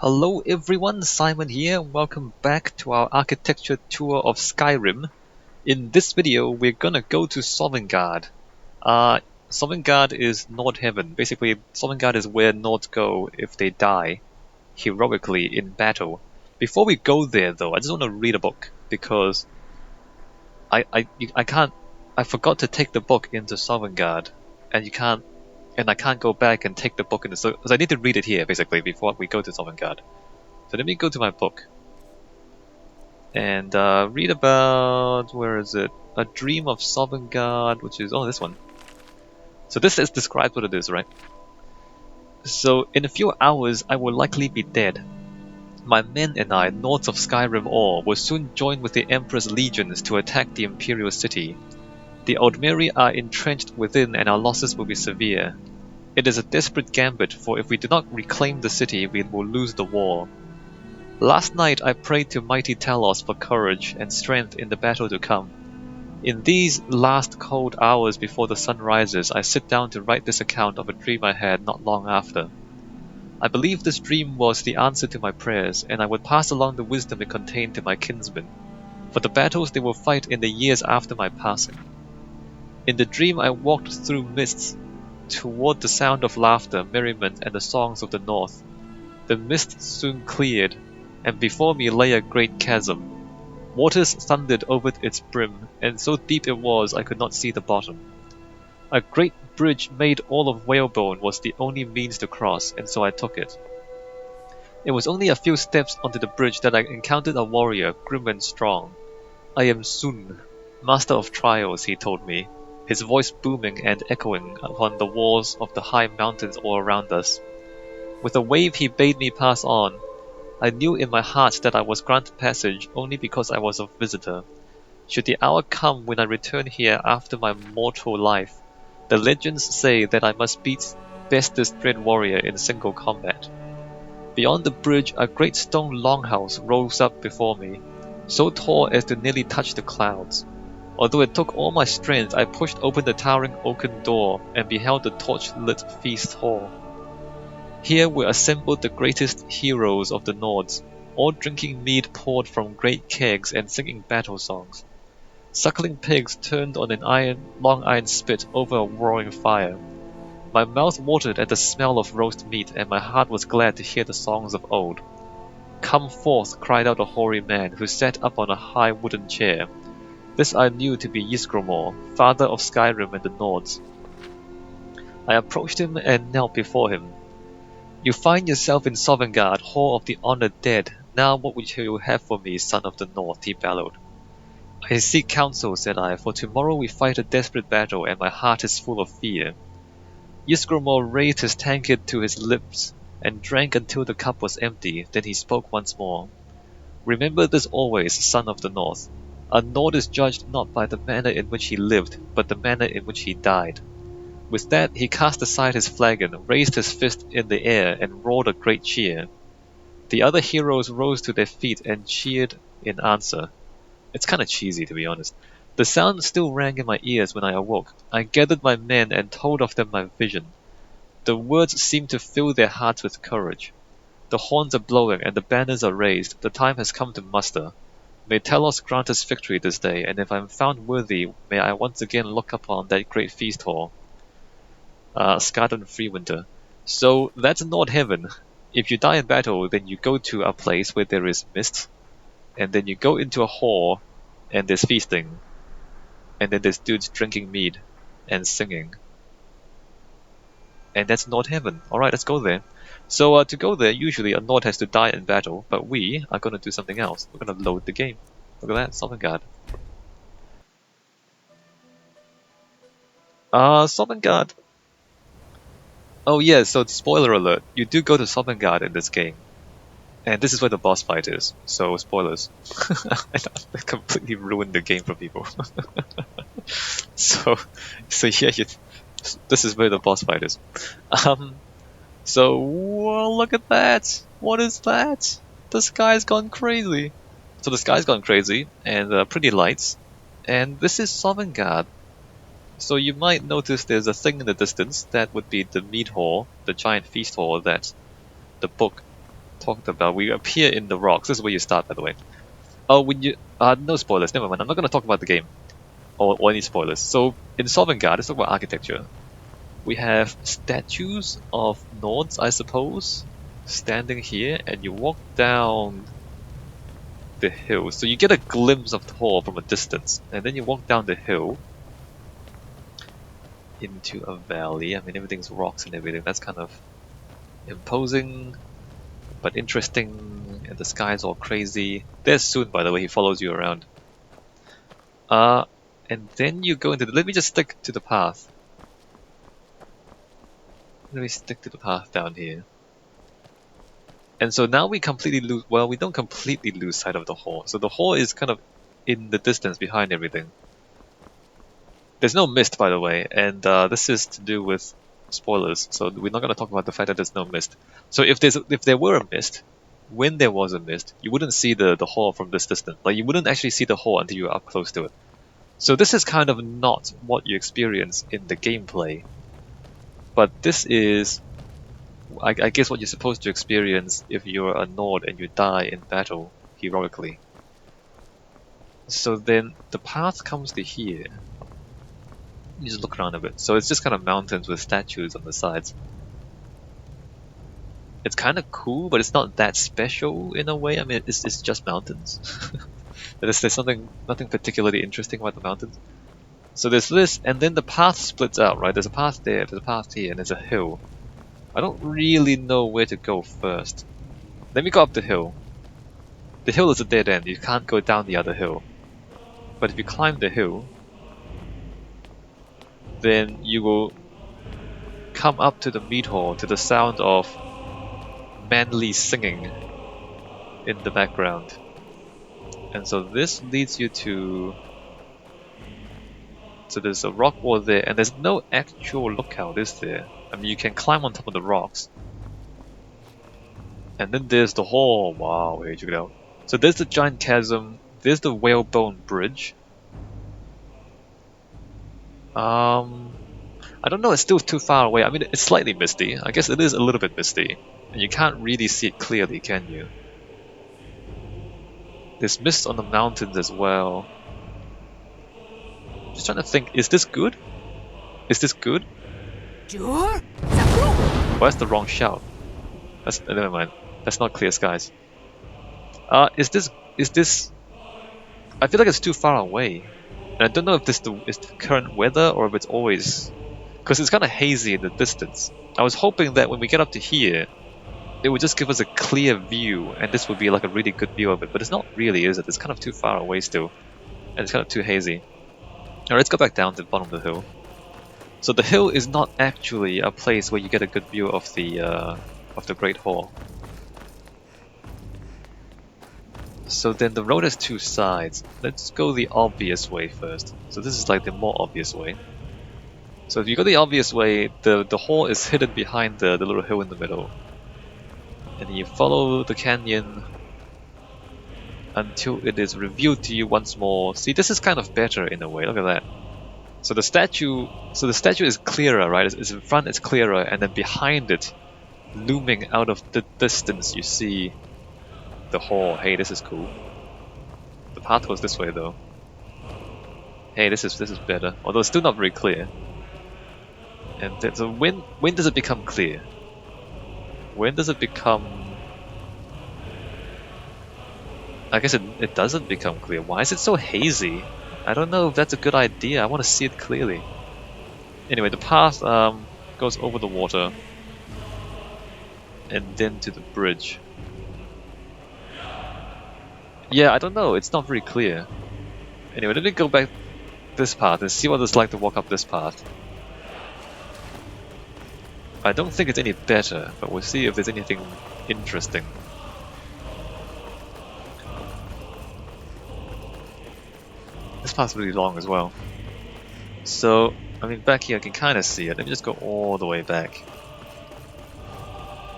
Hello everyone, Simon here. Welcome back to our architecture tour of Skyrim. In this video, we're gonna go to Sovngarde. Sovngarde is Nord Heaven. Basically, Sovngarde is where Nords go if they die heroically in battle. Before we go there, though, I just want to read a book because I forgot to take the book into Sovngarde, and I can't go back and take the book into so I need to read it here basically before we go to Sovngarde. So let me go to my book and read about, where is it? A Dream of Sovngarde, which is, this one. So this describes what it is, right? So in a few hours I will likely be dead. My men and I, Nords of Skyrim all, will soon join with the Emperor's legions to attack the Imperial City. The Aldmeri are entrenched within and our losses will be severe. It is a desperate gambit, for if we do not reclaim the city, we will lose the war. Last night I prayed to mighty Talos for courage and strength in the battle to come. In these last cold hours before the sun rises, I sit down to write this account of a dream I had not long after. I believe this dream was the answer to my prayers, and I would pass along the wisdom it contained to my kinsmen, for the battles they will fight in the years after my passing. In the dream I walked through mists, toward the sound of laughter, merriment, and the songs of the north. The mist soon cleared, and before me lay a great chasm. Waters thundered over its brim, and so deep it was I could not see the bottom. A great bridge made all of whalebone was the only means to cross, and so I took it. It was only a few steps onto the bridge that I encountered a warrior, grim and strong. I am Sun, master of trials, he told me, his voice booming and echoing upon the walls of the high mountains all around us. With a wave he bade me pass on. I knew in my heart that I was granted passage only because I was a visitor. Should the hour come when I return here after my mortal life, the legends say that I must beat bestest dread warrior in single combat. Beyond the bridge, a great stone longhouse rose up before me, so tall as to nearly touch the clouds. Although it took all my strength, I pushed open the towering oaken door and beheld the torch-lit feast hall. Here were assembled the greatest heroes of the Nords, all drinking mead poured from great kegs and singing battle songs. Suckling pigs turned on an long iron spit over a roaring fire. My mouth watered at the smell of roast meat, and my heart was glad to hear the songs of old. "Come forth," cried out a hoary man, who sat up on a high wooden chair. This I knew to be Ysgramor, father of Skyrim and the Nords. I approached him and knelt before him. "You find yourself in Sovngarde, Hall of the Honored Dead. Now what would you have for me, son of the North?" he bellowed. "I seek counsel," said I, "for tomorrow we fight a desperate battle, and my heart is full of fear." Ysgramor raised his tankard to his lips and drank until the cup was empty, then he spoke once more. "Remember this always, son of the North. A Nord is judged not by the manner in which he lived, but the manner in which he died." With that, he cast aside his flagon, raised his fist in the air, and roared a great cheer. The other heroes rose to their feet and cheered in answer. It's kind of cheesy, to be honest. The sound still rang in my ears when I awoke. I gathered my men and told of them my vision. The words seemed to fill their hearts with courage. "The horns are blowing and the banners are raised. The time has come to muster. May Talos grant us victory this day, and if I am found worthy, may I once again look upon that great feast hall." Skardan Freewinter. So that's Nord Heaven. If you die in battle, then you go to a place where there is mist, and then you go into a hall, and there's feasting, and then there's dudes drinking mead and singing. And that's Nord Heaven. Alright, let's go there. So to go there, usually a Nord has to die in battle, but we are going to do something else. We're going to load the game. Look at that, Sovngarde. Sovngarde. Oh yeah, so spoiler alert, you do go to Sovngarde in this game. And this is where the boss fight is, so spoilers. I completely ruined the game for people. so yeah, this is where the boss fight is. So, whoa, look at that! What is that? The sky's gone crazy. So the sky's gone crazy, and pretty lights. And this is Sovngarde. So you might notice there's a thing in the distance that would be the mead hall, the giant feast hall that the book talked about. We appear in the rocks. This is where you start, by the way. Oh, when you no spoilers. Never mind. I'm not going to talk about the game or any spoilers. So in Sovngarde, let's talk about architecture. We have statues of Nords, I suppose, standing here, and you walk down the hill. So you get a glimpse of the hall from a distance, and then you walk down the hill into a valley. I mean, everything's rocks and everything. That's kind of imposing, but interesting. And the sky's all crazy. There's Soon, by the way. He follows you around. And then you go into the... Let me just stick to the path. Let me stick to the path down here. And so now we completely lose... Well, we don't completely lose sight of the hall. So the hall is kind of in the distance behind everything. There's no mist, by the way, and this is to do with spoilers, so we're not going to talk about the fact that there's no mist. So if there were a mist, when there was a mist, you wouldn't see the hall from this distance. Like, you wouldn't actually see the hall until you were up close to it. So this is kind of not what you experience in the gameplay. But this is, I guess, what you're supposed to experience if you're a Nord and you die in battle heroically. So then the path comes to here. You just look around a bit. So it's just kind of mountains with statues on the sides. It's kind of cool, but it's not that special in a way. I mean, it's just mountains. There's nothing particularly interesting about the mountains. So there's this, and then the path splits out, right? There's a path there, there's a path here, and there's a hill. I don't really know where to go first. Let me go up the hill. The hill is a dead end. You can't go down the other hill. But if you climb the hill, then you will come up to the mead hall to the sound of manly singing in the background. And so this leads you to... So there's a rock wall there, and there's no actual lookout, is there? I mean, you can climb on top of the rocks. And then there's the hall. Wow, here, check it out. So there's the giant chasm, there's the whalebone bridge. I don't know, it's still too far away. I mean, it's slightly misty. I guess it is a little bit misty. And you can't really see it clearly, can you? There's mist on the mountains as well. Just trying to think, is this good? Is this good? Well, that's the wrong shout. Never mind. That's not clear skies. Is this... I feel like it's too far away. And I don't know if this is the current weather or if it's always... Because it's kind of hazy in the distance. I was hoping that when we get up to here, it would just give us a clear view, and this would be like a really good view of it. But it's not really, is it? It's kind of too far away still. And it's kind of too hazy. Alright, let's go back down to the bottom of the hill. So the hill is not actually a place where you get a good view of the Great Hall. So then the road has two sides. Let's go the obvious way first. So this is like the more obvious way. So if you go the obvious way, the hall is hidden behind the little hill in the middle. And you follow the canyon until it is revealed to you once more. See, this is kind of better in a way, look at that. So the statue is clearer, right? It's in front, it's clearer, and then behind it, looming out of the distance, you see the hall. Hey, this is cool. The path goes this way though. Hey, this is better, although it's still not very clear. And then, so when does it become clear? When does it become... I guess it doesn't become clear. Why is it so hazy? I don't know if that's a good idea. I want to see it clearly. Anyway, the path goes over the water and then to the bridge. Yeah, I don't know. It's not very clear. Anyway, let me go back this path and see what it's like to walk up this path. I don't think it's any better, but we'll see if there's anything interesting. This path's really long as well. So, I mean, back here I can kind of see it. Let me just go all the way back.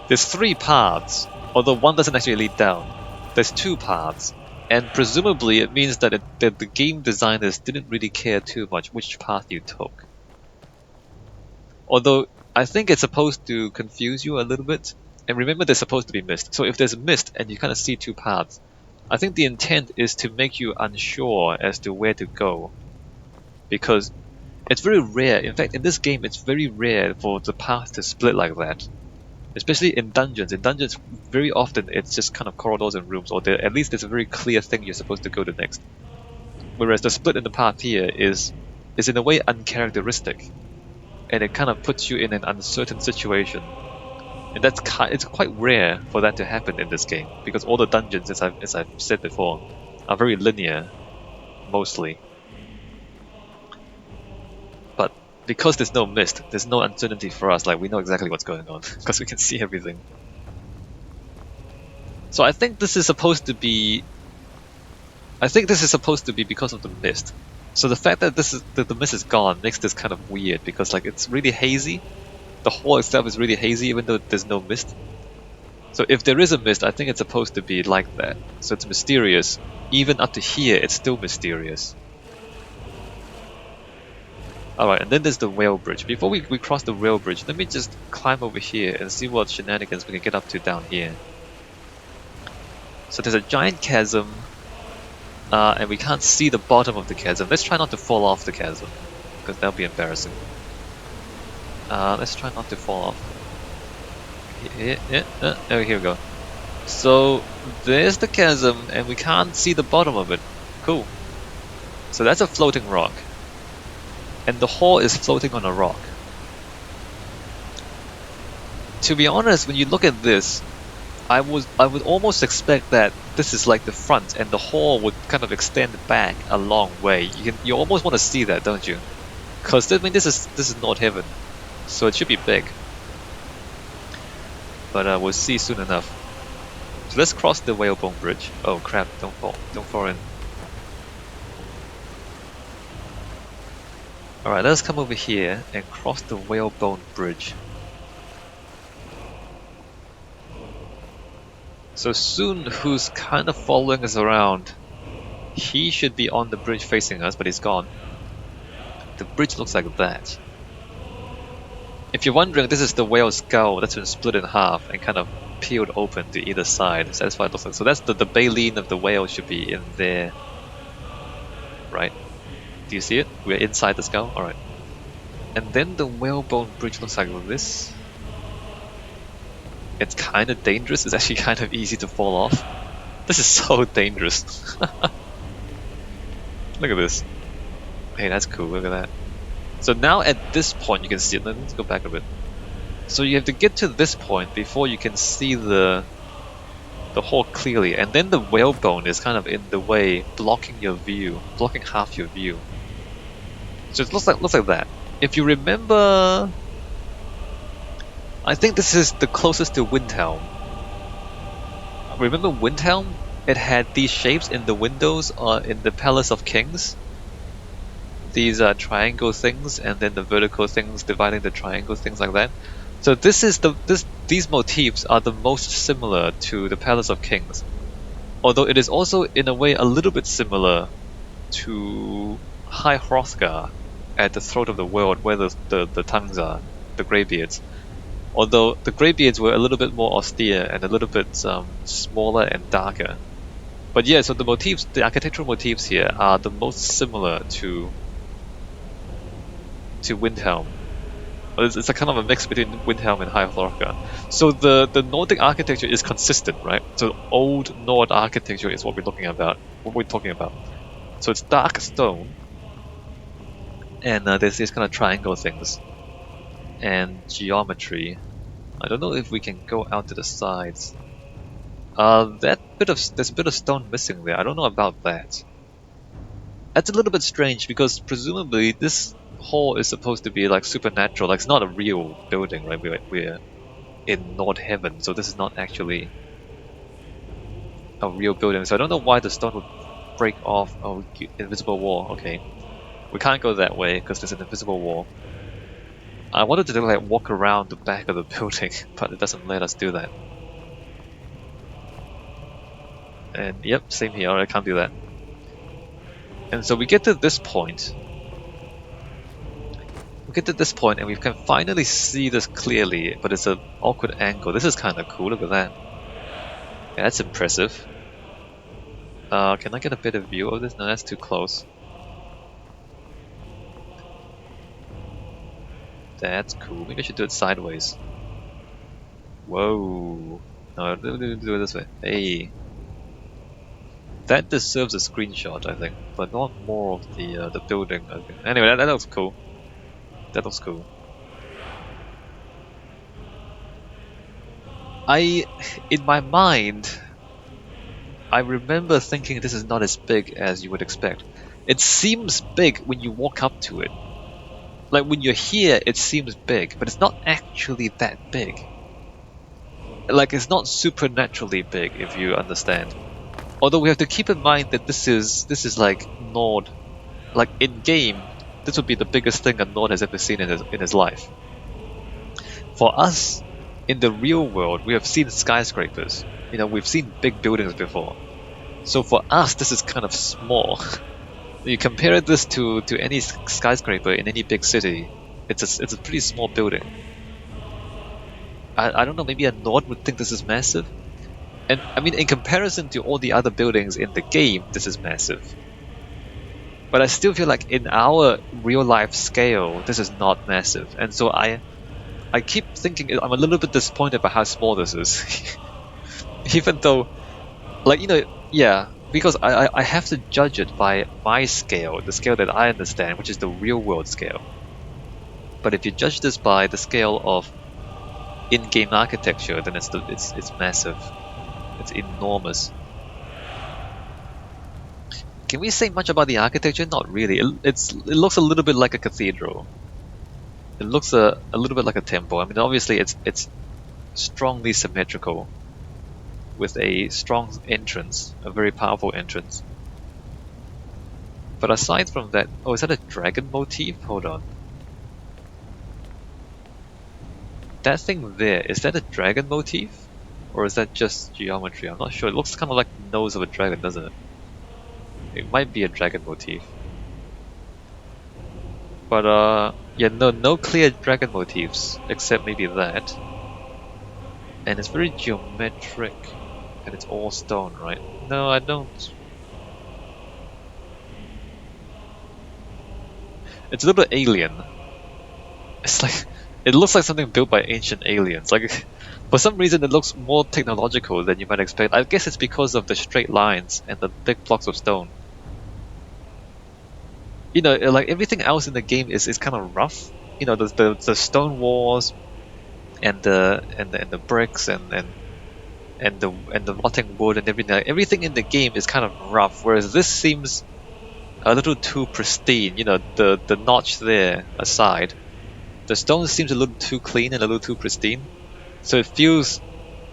There's three paths, although one doesn't actually lead down. There's two paths, and presumably it means that the game designers didn't really care too much which path you took. Although, I think it's supposed to confuse you a little bit. And remember, there's supposed to be mist. So if there's mist and you kind of see two paths, I think the intent is to make you unsure as to where to go. Because it's very rare. In fact, in this game, it's very rare for the path to split like that. Especially in dungeons. In dungeons, very often it's just kind of corridors and rooms, or at least there's a very clear thing you're supposed to go to next. Whereas the split in the path here is in a way uncharacteristic, and it kind of puts you in an uncertain situation. And it's quite rare for that to happen in this game, because all the dungeons, as I've said before, are very linear, mostly. But because there's no mist, there's no uncertainty for us. Like, we know exactly what's going on because we can see everything. So I think this is supposed to be. I think this is supposed to be because of the mist. So the fact that the mist is gone makes this kind of weird, because like it's really hazy. The hall itself is really hazy, even though there's no mist. So if there is a mist, I think it's supposed to be like that. So it's mysterious. Even up to here, it's still mysterious. Alright, and then there's the whale bridge. Before we cross the whale bridge, let me just climb over here and see what shenanigans we can get up to down here. So there's a giant chasm, and we can't see the bottom of the chasm. Let's try not to fall off the chasm, because that'll be embarrassing. Let's try not to fall off. Oh, here we go. So there's the chasm, and we can't see the bottom of it. Cool. So that's a floating rock. And the hall is floating on a rock. To be honest, when you look at this, I would almost expect that this is like the front, and the hall would kind of extend back a long way. You almost want to see that, don't you? Because I mean, this is Nord Heaven, so it should be big. But we'll see soon enough. So let's cross the whalebone bridge. Oh crap! Don't fall in. Alright, let's come over here and cross the whalebone bridge. So Soon, who's kind of following us around, he should be on the bridge facing us, but he's gone. The bridge looks like that. If you're wondering, this is the whale's skull that's been split in half and kind of peeled open to either side. So that's what it looks like. So that's the baleen of the whale should be in there. Right? Do you see it? We're inside the skull? Alright. And then the whalebone bridge looks like this. It's kind of dangerous. It's actually kind of easy to fall off. This is so dangerous. Look at this. Hey, that's cool. Look at that. So now at this point you can see it. Let's go back a bit. So you have to get to this point before you can see the hole clearly, and then the whalebone is kind of in the way, blocking your view, blocking half your view. So it looks like that. If you remember, I think this is the closest to Windhelm. Remember Windhelm? It had these shapes in the windows in the Palace of Kings. These triangle things, and then the vertical things dividing the triangle, things like that. So these motifs are the most similar to the Palace of Kings, although it is also in a way a little bit similar to High Hrothgar at the throat of the world, where the tongues are, the greybeards. Although the greybeards were a little bit more austere and a little bit smaller and darker. But yeah, so the architectural motifs here are the most similar to Windhelm. It's a kind of a mix between Windhelm and High Hrothgar. So the Nordic architecture is consistent, right? So old Nord architecture is what we're talking about. So it's dark stone, and there's these kind of triangle things and geometry. I don't know if we can go out to the sides. There's a bit of stone missing there. I don't know about that. That's a little bit strange, because presumably this hall is supposed to be like supernatural. Like, it's not a real building, right? We're in Nord Heaven, so this is not actually a real building. So I don't know why the stone would break off. Oh, invisible wall. Okay, we can't go that way because there's an invisible wall. I wanted to like walk around the back of the building, but it doesn't let us do that. And yep, same here. I can't do that. And so we get to this point get to this point and we can finally see this clearly, but it's an awkward angle. This is kind of cool. Look at that. Yeah, that's impressive. Can I get a better view of this? No, that's too close. That's cool. Maybe I should do it sideways. Whoa. No, do it this way. Hey. That deserves a screenshot, I think, but not more of the building. I think. Anyway, that looks cool. That looks cool. In my mind, I remember thinking this is not as big as you would expect. It seems big when you walk up to it. Like when you're here, it seems big, but it's not actually that big. Like it's not supernaturally big, if you understand. Although we have to keep in mind that this is like Nord, like in game, this would be the biggest thing a Nord has ever seen in his life. For us, in the real world, we have seen skyscrapers. You know, we've seen big buildings before. So for us, this is kind of small. You compare this to any skyscraper in any big city, it's a pretty small building. I don't know, maybe a Nord would think this is massive. And I mean, in comparison to all the other buildings in the game, this is massive. But I still feel like in our real life scale, this is not massive. And so I keep thinking I'm a little bit disappointed by how small this is. Even though, like, you know, yeah, because I have to judge it by my scale, the scale that I understand, which is the real world scale. But if you judge this by the scale of in-game architecture, then it's massive. It's enormous. Can we say much about the architecture? Not really. It looks a little bit like a cathedral. It looks a little bit like a temple. I mean, obviously it's strongly symmetrical, with a strong entrance, a very powerful entrance. But aside from that, oh, is that a dragon motif? Hold on. That thing there, is that a dragon motif? Or is that just geometry? I'm not sure. It looks kind of like the nose of a dragon, doesn't it? It might be a dragon motif. But yeah, no clear dragon motifs, except maybe that. And it's very geometric, and it's all stone, right? No, I don't. It's a little bit alien. It's like, it looks like something built by ancient aliens. Like, for some reason it looks more technological than you might expect. I guess it's because of the straight lines and the big blocks of stone. You know, like everything else in the game is kind of rough. You know, the stone walls and the bricks and the rotting wood and everything. Like, everything in the game is kind of rough, whereas this seems a little too pristine. You know, the notch there aside, the stone seems a little too clean and a little too pristine. So it feels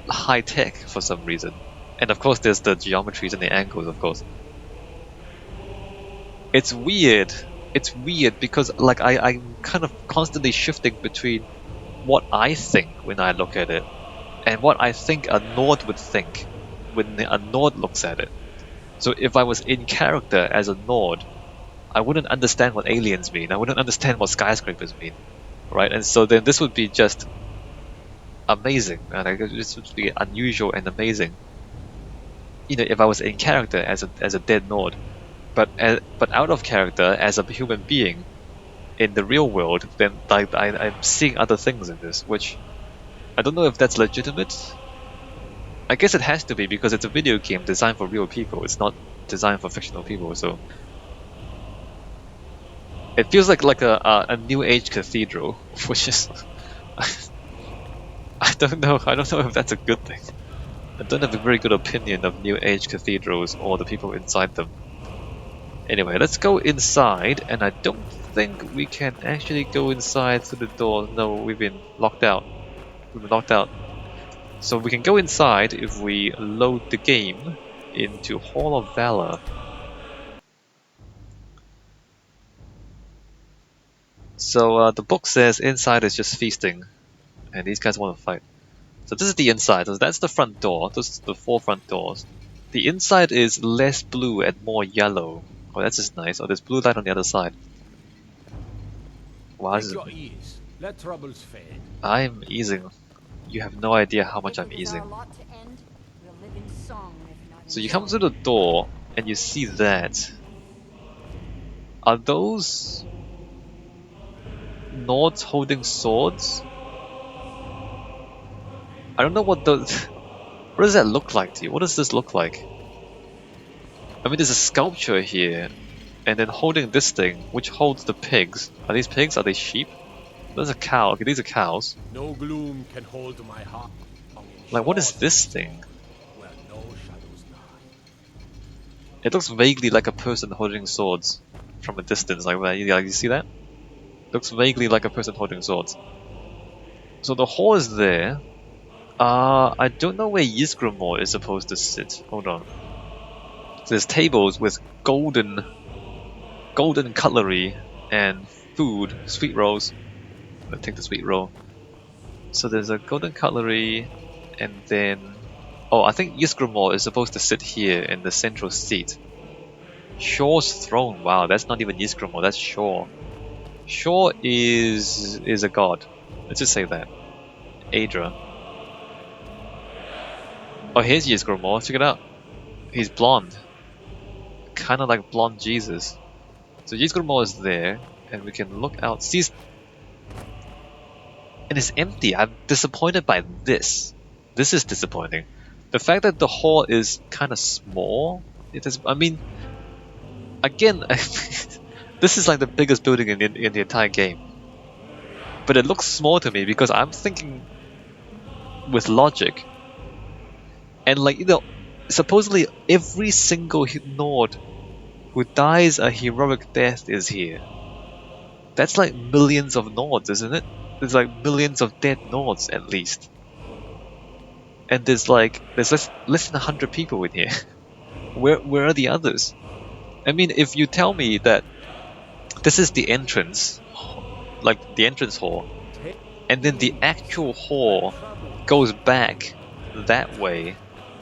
high tech for some reason. And of course there's the geometries and the angles, of course. It's weird. It's weird because like I'm kind of constantly shifting between what I think when I look at it and what I think a Nord would think when a Nord looks at it. So if I was in character as a Nord, I wouldn't understand what aliens mean. I wouldn't understand what skyscrapers mean. Right? And so then this would be just amazing, and this would be unusual and amazing. You know, if I was in character as a dead Nord, but out of character as a human being in the real world, then I'm seeing other things in this, which I don't know if that's legitimate. I guess it has to be because it's a video game designed for real people. It's not designed for fictional people, so it feels like a new age cathedral, which is. I don't know if that's a good thing. I don't have a very good opinion of New Age cathedrals or the people inside them. Anyway, let's go inside, and I don't think we can actually go inside through the door. No, we've been locked out. We've been locked out. So we can go inside if we load the game into Hall of Valor. So the book says inside is just feasting, and these guys want to fight. So this is the inside. So that's the front door. Those are the 4 front doors. The inside is less blue and more yellow. Oh, that's just nice. Oh, there's blue light on the other side. Wow, Take your ease. Let troubles fade. I'm easing. You have no idea how much I'm If it is our easing. lot to end, we'll live in song, if not So in you come sorrow. through the door and you see that. Are those Nords holding swords? I don't know what those. What does that look like to you? What does this look like? I mean, there's a sculpture here, and then holding this thing, which holds the pigs. Are these pigs? Are they sheep? There's a cow. Okay, these are cows. No gloom can hold my heart. Like, what is this thing? Where no shadows lie. It looks vaguely like a person holding swords from a distance. Like, you see that? Looks vaguely like a person holding swords. So the hall is there. I don't know where Ysgramor is supposed to sit. Hold on. There's tables with golden cutlery and food, sweet rolls. I'm gonna take the sweet roll. So there's a golden cutlery, and then I think Ysgramor is supposed to sit here in the central seat. Shaw's throne. Wow, that's not even Ysgramor. That's Shaw. Shaw is a god. Let's just say that. Adra. Oh, here's Ysgramor. Check it out. He's blonde. Kind of like blonde Jesus. So Ysgramor is there, and we can look out. See, and it's empty. I'm disappointed by this. This is disappointing. The fact that the hall is kind of small. It is. I mean, again, this is like the biggest building in the entire game. But it looks small to me because I'm thinking with logic. And like, supposedly every single Nord who dies a heroic death is here. That's like millions of Nords, isn't it? There's like millions of dead Nords at least. And there's less than 100 people in here. Where are the others? I mean, if you tell me that this is the entrance, like the entrance hall, and then the actual hall goes back that way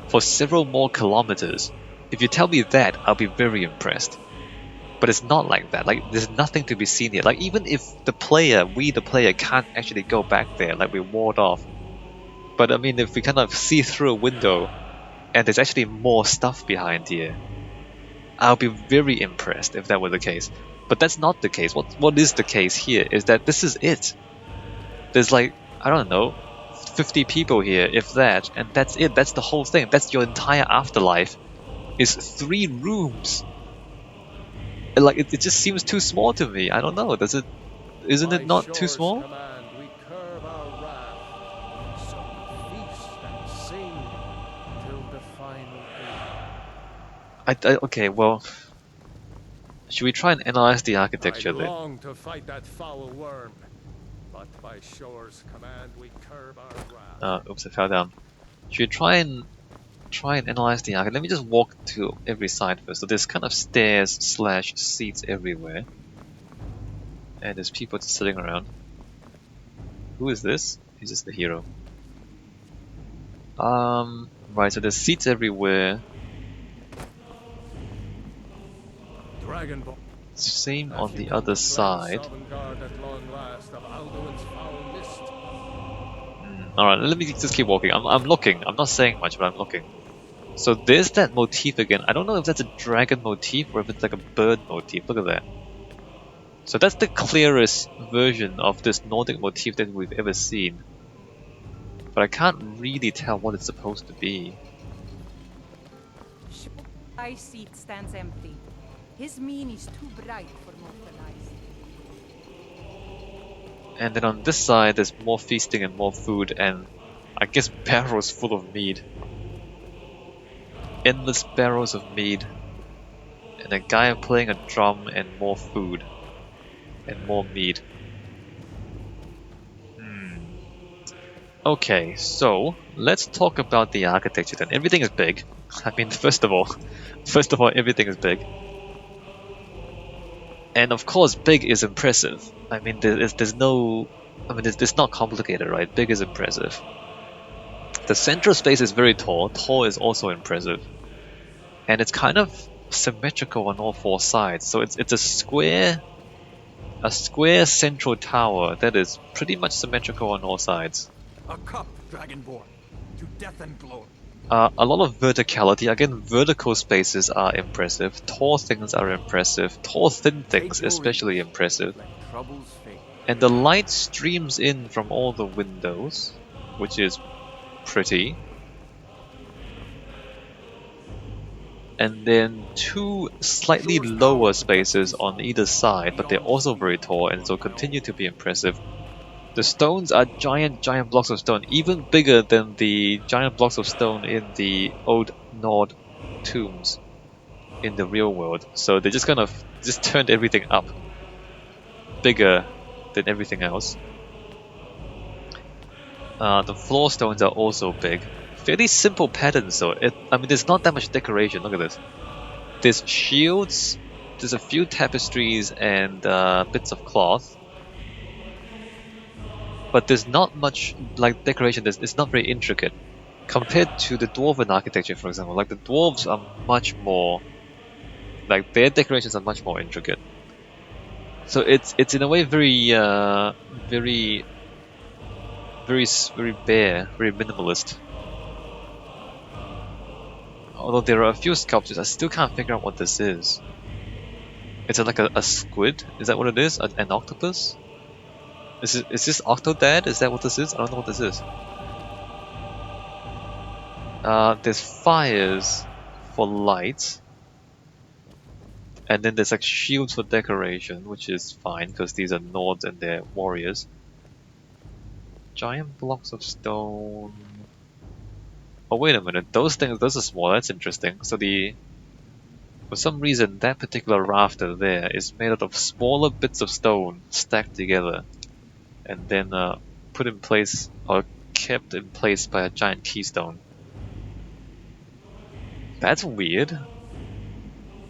for several more kilometers, if you tell me that, I'll be very impressed. But it's not like that. Like, there's nothing to be seen here. Like, even if the player, can't actually go back there, like we ward off. But I mean, if we kind of see through a window and there's actually more stuff behind here, I'll be very impressed if that were the case. But that's not the case. What is the case here is that this is it. There's like, I don't know, 50 people here, if that, and that's it. That's the whole thing. That's your entire afterlife. Is 3 rooms. Like, it just seems too small to me. I don't know. Isn't it not too small? Okay, well, should we try and analyze the architecture then? long to fight that foul worm, but by Shore's command we curb our wrath. Oops, I fell down. Should we try and analyze the architecture? Let me just walk to every side first. So there's kind of stairs / seats everywhere, and there's people just sitting around. Who is this? He's just the hero. Right. So there's seats everywhere. Same on the other side. Alright, let me just keep walking. I'm looking. I'm not saying much, but I'm looking. So there's that motif again. I don't know if that's a dragon motif or if it's like a bird motif. Look at that. So that's the clearest version of this Nordic motif that we've ever seen. But I can't really tell what it's supposed to be. My seat stands empty. His mien is too bright for mortal eyes. And then on this side, there's more feasting and more food, and I guess barrels full of mead. Endless barrels of mead. And a guy playing a drum, and more food. And more mead. Okay, so let's talk about the architecture then. Everything is big. I mean, first of all, everything is big. And of course, big is impressive. I mean, there's no... I mean, it's not complicated, right? Big is impressive. The central space is very tall. Tall is also impressive. And it's kind of symmetrical on all 4 sides. So it's a square a square central tower that is pretty much symmetrical on all sides. A cup, Dragonborn, to death and glory. A lot of verticality. Again, vertical spaces are impressive. Tall things are impressive. Tall, thin things especially impressive. Let troubles fade. And the light streams in from all the windows, which is pretty. And then two slightly lower spaces on either side, but they're also very tall and so continue to be impressive. The stones are giant blocks of stone, even bigger than the giant blocks of stone in the old Nord tombs in the real world. So they just kind of turned everything up, bigger than everything else. The floor stones are also big. Fairly simple patterns though. I mean, there's not that much decoration. Look at this. There's shields, there's a few tapestries and bits of cloth. But there's not much like decoration. It's not very intricate compared to the dwarven architecture, for example. Like the dwarves are much more, like their decorations are much more intricate. So it's in a way very very bare, very minimalist. Although there are a few sculptures, I still can't figure out what this is. Is it like a squid? Is that what it is? An octopus? Is this Octodad? Is that what this is? I don't know what this is. There's fires for light. And then there's like shields for decoration, which is fine because these are Nords and they're warriors. Giant blocks of stone. Oh wait a minute, those are small, that's interesting. So for some reason that particular rafter there is made out of smaller bits of stone stacked together. And then put in place or kept in place by a giant keystone. That's weird.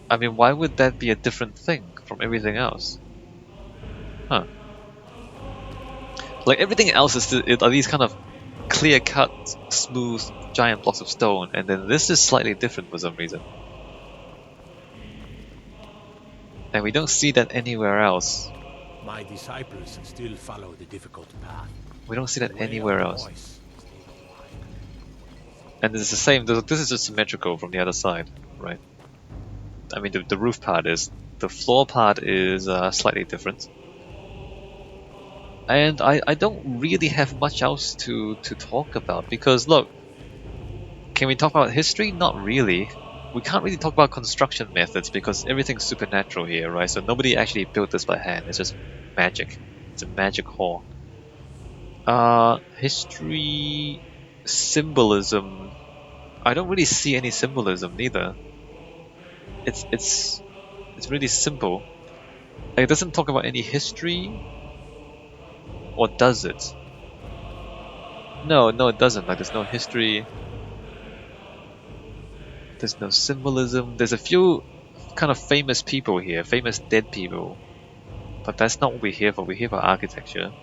I mean, why would that be a different thing from everything else? Huh. Like everything else are these kind of clear-cut, smooth, giant blocks of stone, and then this is slightly different for some reason. And we don't see that anywhere else. My disciples still follow the difficult path. We don't see that anywhere else. And it's the same, this is just symmetrical from the other side, right? I mean, the roof part is. The floor part is slightly different. And I don't really have much else to talk about, because look, can we talk about history? Not really. We can't really talk about construction methods because everything's supernatural here, right? So nobody actually built this by hand, it's just magic. It's a magic hall. History, symbolism, I don't really see any symbolism neither. It's really simple. Like, it doesn't talk about any history, or does it? No, it doesn't. Like, there's no history. There's no symbolism. There's a few kind of famous people here, famous dead people. But that's not what we're here for. We're here for architecture.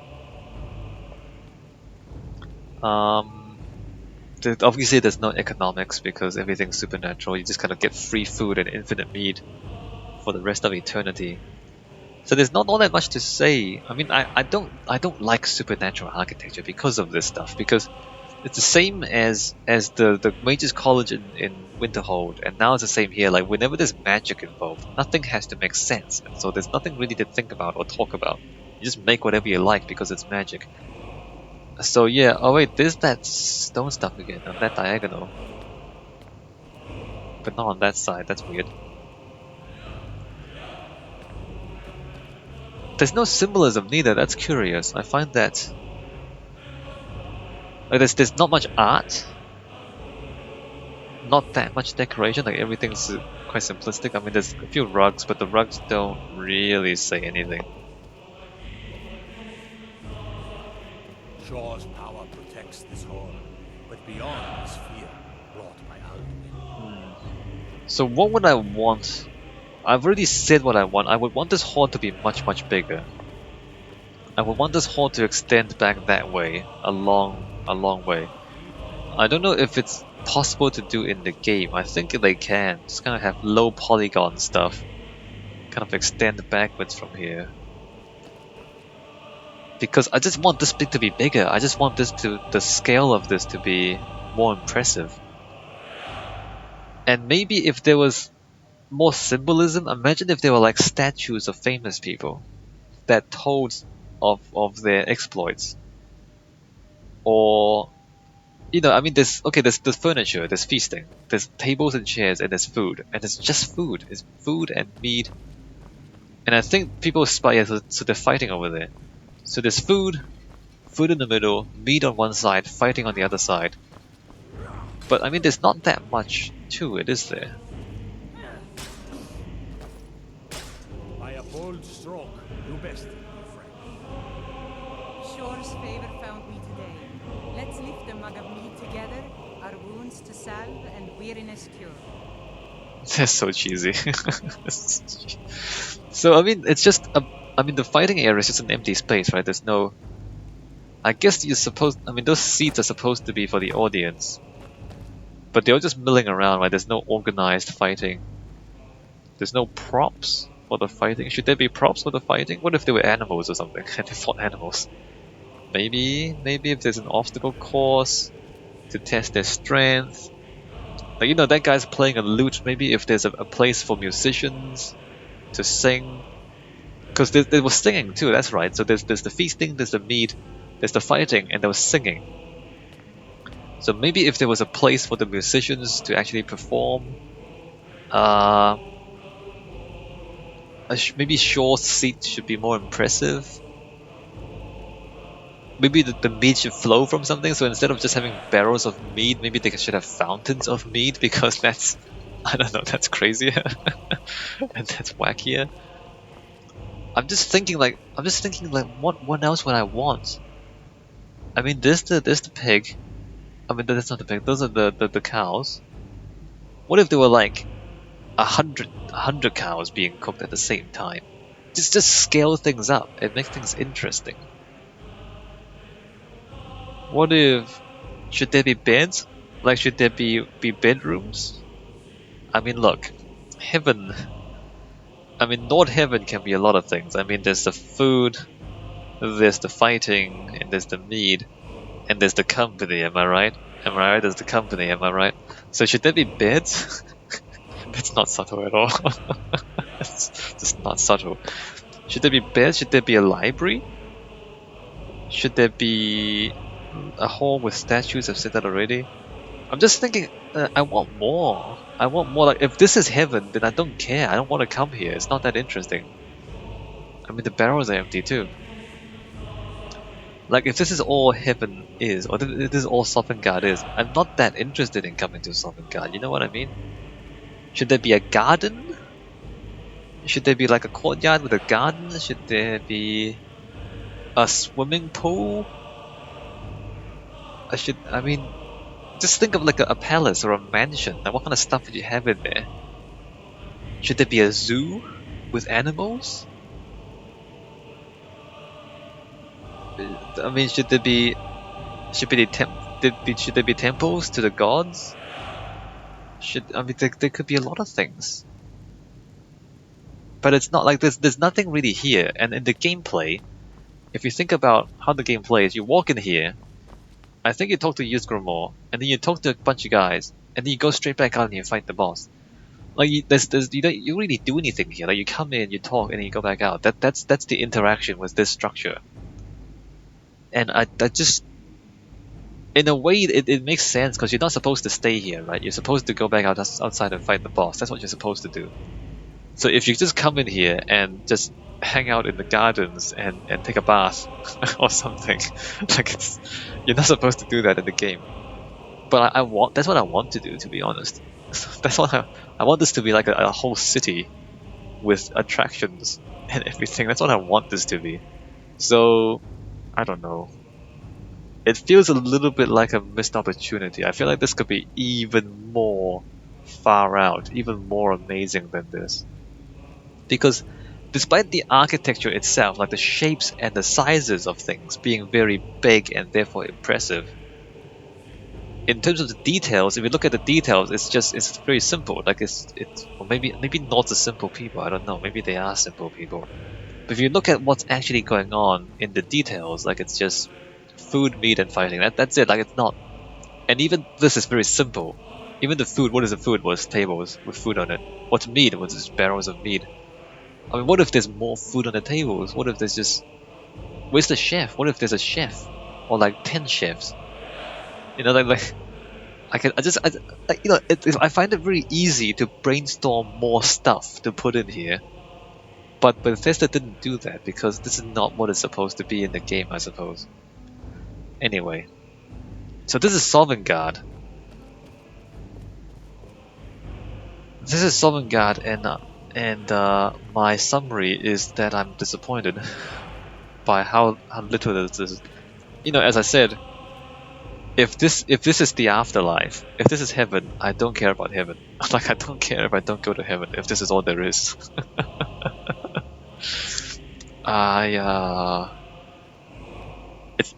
Obviously there's no economics because everything's supernatural. You just kind of get free food and infinite meat for the rest of eternity. So there's not all that much to say. I mean, I don't like supernatural architecture because of this stuff. Because it's the same as the Mages College in Winterhold, and now it's the same here. Like, whenever there's magic involved, nothing has to make sense, and so there's nothing really to think about or talk about. You just make whatever you like because it's magic. So yeah, oh wait, there's that stone stuff again on that diagonal. But not on that side, that's weird. There's no symbolism neither, that's curious. I find that... Like, there's not much art. Not that much decoration, like everything's quite simplistic. I mean, there's a few rugs, but the rugs don't really say anything. Shaw's power protects this hall, but beyond is fear brought by Alduin. So what would I want? I've already said what I want. I would want this hall to be much bigger. I would want this hall to extend back that way, a long way. I don't know if it's possible to do in the game. I think they can. Just kind of have low polygon stuff. Kind of extend backwards from here. because I just want this bit to be bigger. I just want the scale of this to be more impressive. And maybe if there was more symbolism, imagine if there were like statues of famous people that told of their exploits. Or, I mean, there's furniture, there's feasting, there's tables and chairs, and there's food, and it's just food. It's food and meat. And I think people aspire, so they're fighting over there. So there's food in the middle, meat on one side, fighting on the other side. But I mean, there's not that much to it, is there? By a bold stroke, do best, my friend. Shore's favor found me today. Let's lift a mug of mead together, our wounds to salve and weariness cure. That's so cheesy. So I mean, it's just the fighting area is just an empty space, right? There's no. I guess you're supposed. I mean, those seats are supposed to be for the audience, but they're all just milling around, right? There's no organized fighting. There's no props for the fighting. Should there be props for the fighting? What if there were animals or something and they fought animals? Maybe if there's an obstacle course to test their strength. Like, that guy's playing a lute. Maybe if there's a place for musicians to sing, because there was singing too. That's right. So there's the feasting, there's the meat, there's the fighting, and there was singing. So maybe if there was a place for the musicians to actually perform, maybe Shore's seat should be more impressive. Maybe the mead should flow from something, so instead of just having barrels of mead, maybe they should have fountains of mead, because that's, I don't know, that's crazier. And that's wackier. I'm just thinking like, what else would I want? I mean, there's the pig. I mean, that's not the pig, those are the cows. What if there were like 100 cows being cooked at the same time? Just scale things up, it makes things interesting. What if... should there be beds? Like, should there be bedrooms? I mean, look, heaven... I mean, Nord heaven can be a lot of things. I mean, there's the food, there's the fighting, and there's the mead, and there's the company, am I right? Am I right? There's the company, am I right? So should there be beds? That's not subtle at all. That's just not subtle. Should there be beds? Should there be a library? Should there be... a hall with statues? I've said that already. I'm just thinking, I want more. I want more. Like, if this is heaven, then I don't care. I don't want to come here. It's not that interesting. I mean, the barrels are empty too. Like, if this is all heaven is, or if this is all Sovngarde is, I'm not that interested in coming to Sovngarde. You know what I mean? Should there be a garden? Should there be like a courtyard with a garden? Should there be a swimming pool? I mean, just think of like a palace or a mansion. Like, what kind of stuff would you have in there? Should there be a zoo with animals? I mean, should there be temples to the gods? There could be a lot of things. But it's not like there's nothing really here. And in the gameplay, if you think about how the game plays, you walk in here, I think you talk to Ysgramor, and then you talk to a bunch of guys, and then you go straight back out and you fight the boss. Like, you don't really do anything here. Like, you come in, you talk, and then you go back out. That's the interaction with this structure. And I just, in a way, it makes sense, because you're not supposed to stay here, right? You're supposed to go back outside and fight the boss. That's what you're supposed to do. So if you just come in here and just hang out in the gardens and take a bath or something, like, you're not supposed to do that in the game. But that's what I want to do, to be honest. That's what I want this to be, like a whole city with attractions and everything. That's what I want this to be. So, I don't know. It feels a little bit like a missed opportunity. I feel like this could be even more far out, even more amazing than this. Because despite the architecture itself, like the shapes and the sizes of things being very big and therefore impressive, in terms of the details, if you look at the details, it's very simple. Like, or maybe Nords are simple people. I don't know. Maybe they are simple people. But if you look at what's actually going on in the details, like it's just food, meat, and fighting. That's it. Like it's not. And even this is very simple. Even the food. What is the food? Was tables with food on it. What's meat? Was just barrels of meat. I mean, what if there's more food on the tables? What if there's just... Where's the chef? What if there's a chef? Or like 10 chefs? You know, like I find it very easy to brainstorm more stuff to put in here. But Bethesda didn't do that because this is not what it's supposed to be in the game, I suppose. Anyway. So this is Sovngarde. This is Sovngarde, and my summary is that I'm disappointed by how little this is. You know, as I said, if this is the afterlife, if this is heaven, I don't care about heaven. Like I don't care if I don't go to heaven, if this is all there is.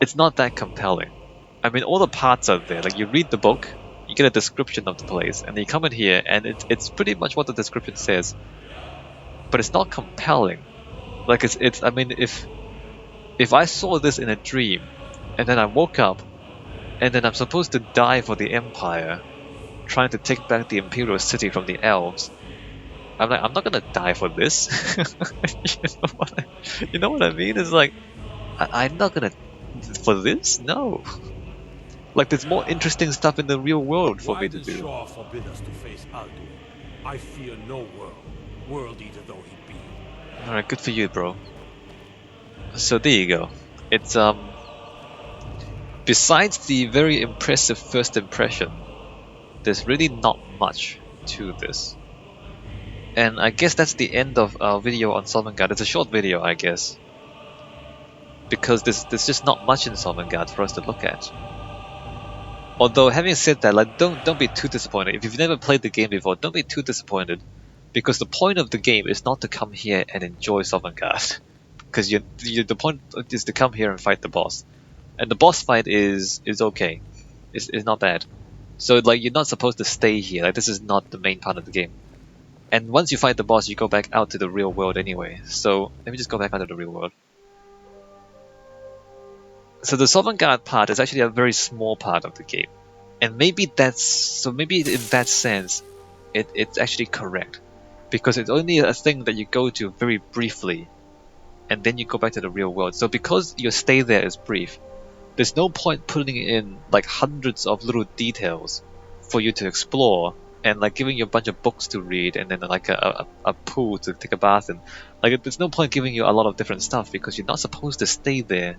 It's not that compelling. I mean, all the parts are there. Like you read the book, you get a description of the place, and then you come in here, and it's pretty much what the description says. But it's not compelling. Like it's. I mean, if I saw this in a dream, and then I woke up, and then I'm supposed to die for the Empire, trying to take back the Imperial City from the Elves. I'm like, I'm not gonna die for this. You know what I mean? It's like, I'm not gonna for this. No. Like, there's more interesting stuff in the real world for me to do. Why does Shaw forbid us to face Alduin? I fear no world eater though he be. All right, good for you, bro. So there you go. It's besides the very impressive first impression, there's really not much to this. And I guess that's the end of our video on Sovngarde. It's a short video, I guess, because there's just not much in Sovngarde for us to look at. Although, having said that, like don't be too disappointed. If you've never played the game before, don't be too disappointed, because the point of the game is not to come here and enjoy Sovngarde, because the point is to come here and fight the boss, and the boss fight is okay, it's not bad. So like you're not supposed to stay here. Like this is not the main part of the game. And once you fight the boss, you go back out to the real world anyway. So let me just go back out to the real world. So the Sovngarde part is actually a very small part of the game. And maybe in that sense, it's actually correct. Because it's only a thing that you go to very briefly, and then you go back to the real world. So because your stay there is brief, there's no point putting in like hundreds of little details for you to explore, and like giving you a bunch of books to read, and then like a pool to take a bath in. Like there's no point giving you a lot of different stuff because you're not supposed to stay there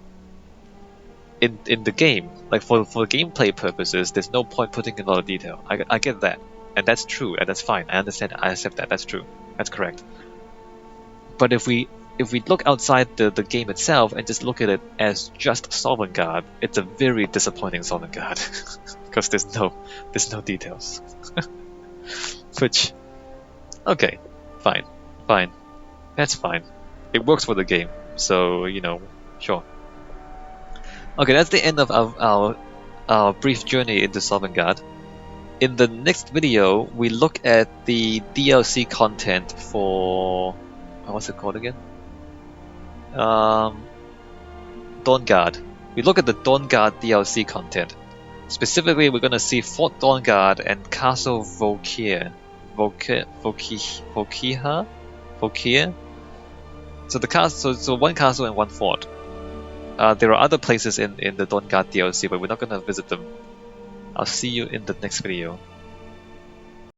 in the game. Like for gameplay purposes, there's no point putting in a lot of detail. I get that, and that's true, and that's fine. I understand. I accept that. That's true. That's correct. But if we look outside the game itself and just look at it as just Sovngarde, it's a very disappointing Sovngarde because there's no details. Which, okay, fine, that's fine. It works for the game, so you know, sure. Okay, that's the end of our brief journey into Sovngarde. In the next video, we look at the DLC content for what's it called again? Dawnguard. We look at the Dawnguard DLC content. Specifically, we're going to see Fort Dawnguard and Castle Volkir. So the castle, so one castle and one fort. There are other places in the Dawnguard DLC, but we're not going to visit them. I'll see you in the next video.